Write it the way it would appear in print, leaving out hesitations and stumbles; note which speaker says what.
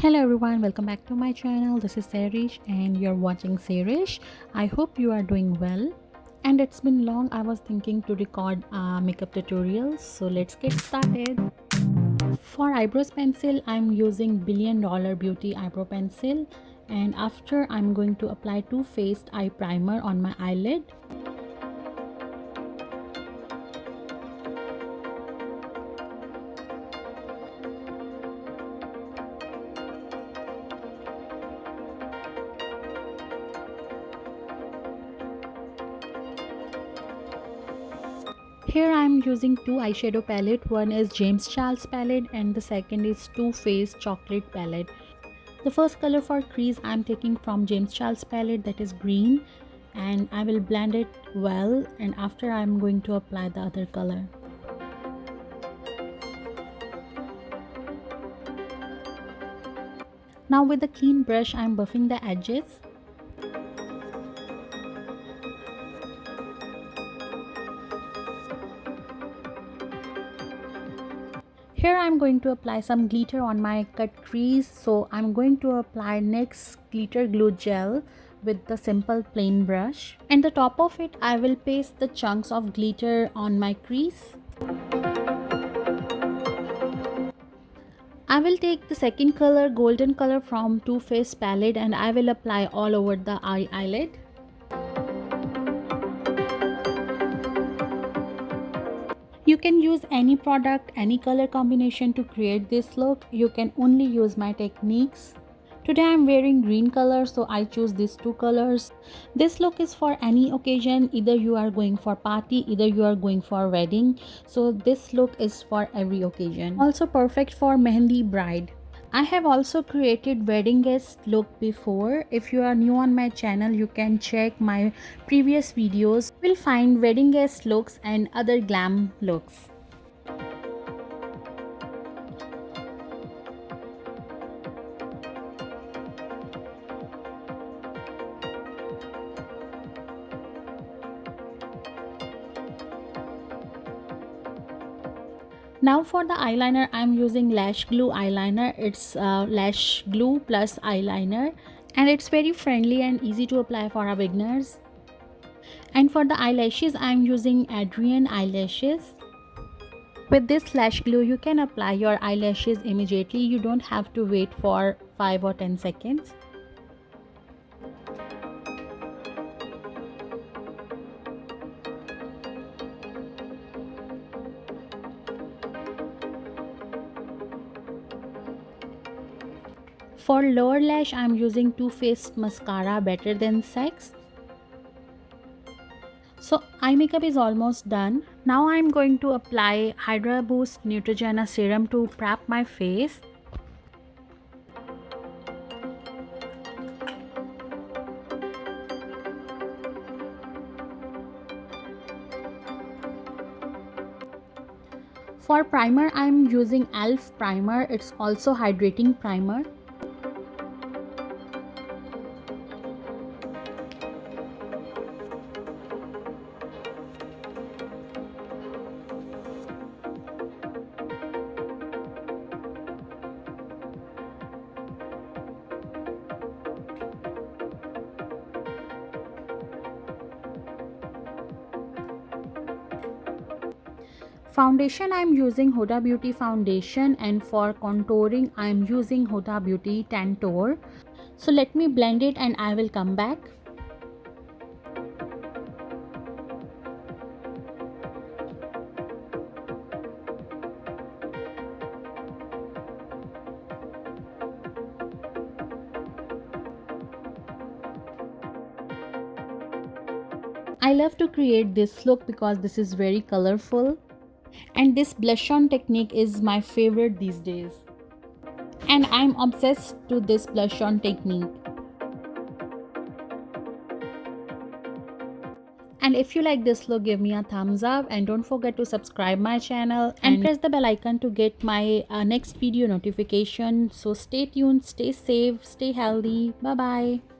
Speaker 1: Hello everyone, welcome back to my channel. This is Say.rish and you're watching Say.rish. I hope you are doing well. And it's been long. I was thinking to record makeup tutorials, so let's get started. For eyebrows pencil, I'm using Billion Dollar Beauty eyebrow pencil, and after I'm going to apply Too Faced eye primer on my eyelid. Here I am using two eyeshadow palette. One is James Charles palette and the second is Too Faced chocolate palette. The first color for crease I am taking from James Charles palette, that is green, and I will blend it well, and after I am going to apply the other color. Now with the clean brush I am buffing the edges. Here I am going to apply some glitter on my cut crease, so I am going to apply NYX glitter glue gel with the simple plain brush, and the top of it I will paste the chunks of glitter on my crease. I will take the second color, golden color from Too Faced palette, and I will apply all over the eyelid. You can use any product, any color combination to create this look. You can only use my techniques. Today I am wearing green color, so I choose these two colors. This look is for any occasion, either you are going for party, either you are going for wedding. So this look is for every occasion. Also perfect for Mehndi bride. I have also created wedding guest look before. If you are new on my channel, you can check my previous videos. You will find wedding guest looks and other glam looks. Now for the eyeliner, I am using Lash Glue eyeliner. It's lash glue plus eyeliner, and it's very friendly and easy to apply for our beginners. And for the eyelashes, I am using Adrian eyelashes. With this lash glue, you can apply your eyelashes immediately. You don't have to wait for 5 or 10 seconds. For lower lash, I am using Too Faced mascara Better Than Sex. So eye makeup is almost done. Now I am going to apply Hydra Boost Neutrogena serum to prep my face. For primer, I am using ELF primer. It's also hydrating primer. Foundation, I am using Huda Beauty foundation, and for contouring I am using Huda Beauty Tantour. So let me blend it and I will come back. I love to create this look because this is very colorful. And this blush on technique is my favorite these days, and I'm obsessed to this blush on technique. And if you like this look, give me a thumbs up, and don't forget to subscribe my channel and press the bell icon to get my next video notification. So stay tuned, stay safe, stay healthy. Bye bye.